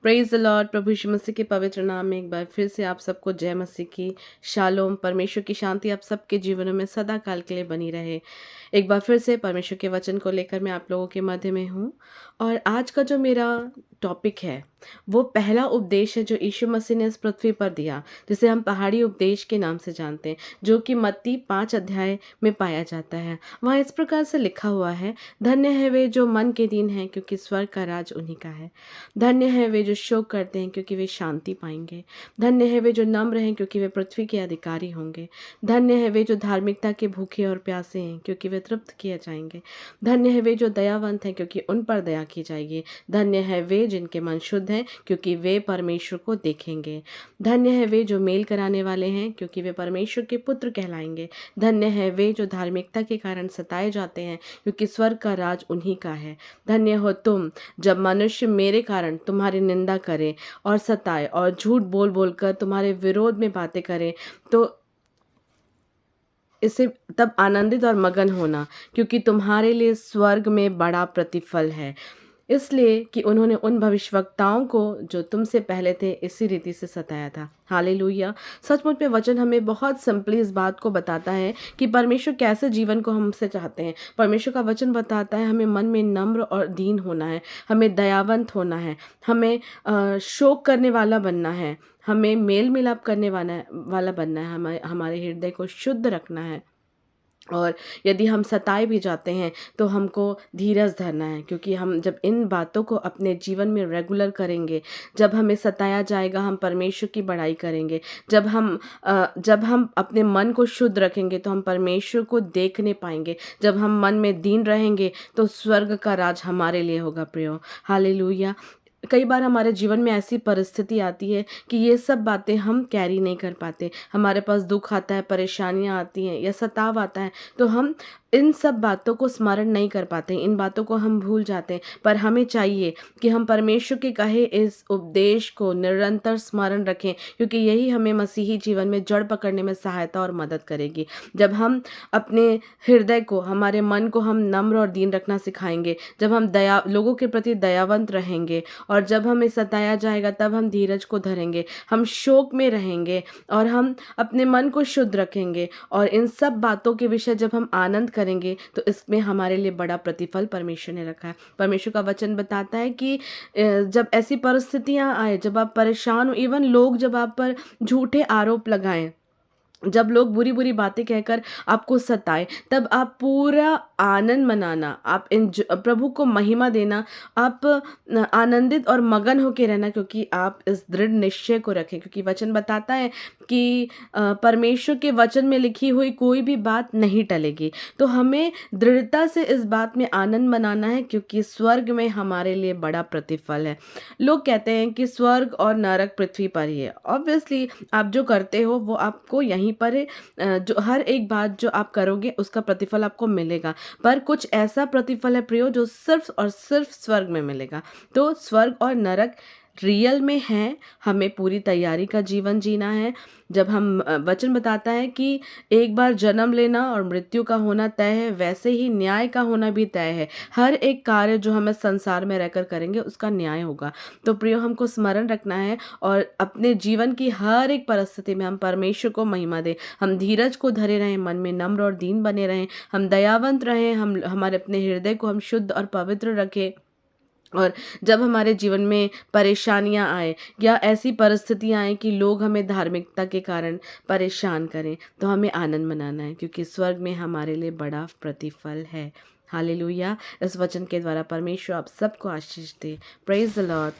Praise the Lord. प्रभु यीशु मसीह के पवित्र नाम में एक बार फिर से आप सबको जय मसीह की। शालोम। परमेश्वर की शांति आप सबके जीवनों में सदा काल के लिए बनी रहे। एक बार फिर से परमेश्वर के वचन को लेकर मैं आप लोगों के मध्य में हूँ। और आज का जो मेरा टॉपिक है वो पहला उपदेश है जो यीशु मसीह ने इस पृथ्वी पर दिया, जिसे हम पहाड़ी उपदेश के नाम से जानते हैं, जो कि मत्ती 5 अध्याय में पाया जाता है। वहाँ इस प्रकार से लिखा हुआ है, धन्य है वे जो मन के दीन हैं, क्योंकि स्वर्ग का राज उन्हीं का है। धन्य है वे जो शोक करते हैं, क्योंकि वे शांति पाएंगे। धन्य है वे जो नम्र हैं, क्योंकि वे पृथ्वी के अधिकारी होंगे। धन्य है वे जो धार्मिकता के भूखे और प्यासे हैं, क्योंकि वे तृप्त किए जाएंगे। धन्य है वे जो दयावंत हैं, क्योंकि उन पर दया की जाएगी। धन्य है वे जिनके मन शुद्ध हैं, क्योंकि वे परमेश्वर को देखेंगे। धन्य है वे जो मेल कराने वाले हैं, क्योंकि वे परमेश्वर के पुत्र कहलाएंगे। धन्य है वे जो धार्मिकता के कारण सताए जाते हैं, क्योंकि स्वर्ग का राज उन्हीं का है। धन्य हो तुम जब मनुष्य मेरे कारण तुम्हारी निंदा करे और सताए और झूठ बोल बोल कर तुम्हारे विरोध में बातें करें, तो इससे तब आनंदित और मगन होना, क्योंकि तुम्हारे लिए स्वर्ग में बड़ा प्रतिफल है। इसलिए कि उन्होंने उन भविष्यवक्ताओं को जो तुमसे पहले थे इसी रीति से सताया था। हालेलुया। सचमुच में वचन हमें बहुत सिंपली इस बात को बताता है कि परमेश्वर कैसे जीवन को हमसे चाहते हैं। परमेश्वर का वचन बताता है हमें मन में नम्र और दीन होना है, हमें दयावंत होना है, हमें शोक करने वाला बनना है, हमें मेल मिलाप करने वाला बनना है, हमारे हृदय को शुद्ध रखना है। और यदि हम सताए भी जाते हैं तो हमको धीरज धरना है, क्योंकि हम जब इन बातों को अपने जीवन में रेगुलर करेंगे, जब हमें सताया जाएगा हम परमेश्वर की बड़ाई करेंगे। जब हम अपने मन को शुद्ध रखेंगे तो हम परमेश्वर को देखने पाएंगे। जब हम मन में दीन रहेंगे तो स्वर्ग का राज हमारे लिए होगा प्रियो। हालेलुया। कई बार हमारे जीवन में ऐसी परिस्थिति आती है कि ये सब बातें हम कैरी नहीं कर पाते। हमारे पास दुख आता है, परेशानियां आती हैं या सताव आता है, तो हम इन सब बातों को स्मरण नहीं कर पाते, इन बातों को हम भूल जाते हैं। पर हमें चाहिए कि हम परमेश्वर के कहे इस उपदेश को निरंतर स्मरण रखें, क्योंकि यही हमें मसीही जीवन में जड़ पकड़ने में सहायता और मदद करेगी। जब हम अपने हृदय को, हमारे मन को हम नम्र और दीन रखना सिखाएंगे, जब हम लोगों के प्रति दयावंत रहेंगे, और जब हमें सताया जाएगा तब हम धीरज को धरेंगे, हम शोक में रहेंगे और हम अपने मन को शुद्ध रखेंगे, और इन सब बातों के विषय जब हम आनंद करेंगे तो इसमें हमारे लिए बड़ा प्रतिफल परमेश्वर ने रखा है। परमेश्वर का वचन बताता है कि जब ऐसी परिस्थितियां आए, जब आप परेशान हो, इवन लोग जब आप पर झूठे आरोप लगाएं, जब लोग बुरी बुरी बातें कहकर आपको सताए, तब आप पूरा आनंद मनाना, आप प्रभु को महिमा देना, आप आनंदित और मगन होकर रहना, क्योंकि आप इस दृढ़ निश्चय को रखें। क्योंकि वचन बताता है कि परमेश्वर के वचन में लिखी हुई कोई भी बात नहीं टलेगी। तो हमें दृढ़ता से इस बात में आनंद मनाना है, क्योंकि स्वर्ग में हमारे लिए बड़ा प्रतिफल है। लोग कहते हैं कि स्वर्ग और नरक पृथ्वी पर ही है। ऑब्वियसली आप जो करते हो वो आपको यहीं पर जो हर एक बात जो आप करोगे उसका प्रतिफल आपको मिलेगा, पर कुछ ऐसा प्रतिफल है प्रियो जो सिर्फ और सिर्फ स्वर्ग में मिलेगा। तो स्वर्ग और नरक रियल में है, हमें पूरी तैयारी का जीवन जीना है। जब हम वचन बताता है कि एक बार जन्म लेना और मृत्यु का होना तय है, वैसे ही न्याय का होना भी तय है। हर एक कार्य जो हमें संसार में रहकर करेंगे उसका न्याय होगा। तो प्रियो, हमको स्मरण रखना है और अपने जीवन की हर एक परिस्थिति में हम परमेश्वर को महिमा दें, हम धीरज को धरे रहें, मन में नम्र और दीन बने रहें, हम दयावंत रहें, हम हमारे अपने हृदय को हम शुद्ध और पवित्र रखें। और जब हमारे जीवन में परेशानियां आए या ऐसी परिस्थितियां आए कि लोग हमें धार्मिकता के कारण परेशान करें, तो हमें आनंद मनाना है, क्योंकि स्वर्ग में हमारे लिए बड़ा प्रतिफल है। हालेलुया। इस वचन के द्वारा परमेश्वर आप सबको आशीष दे। Praise the Lord.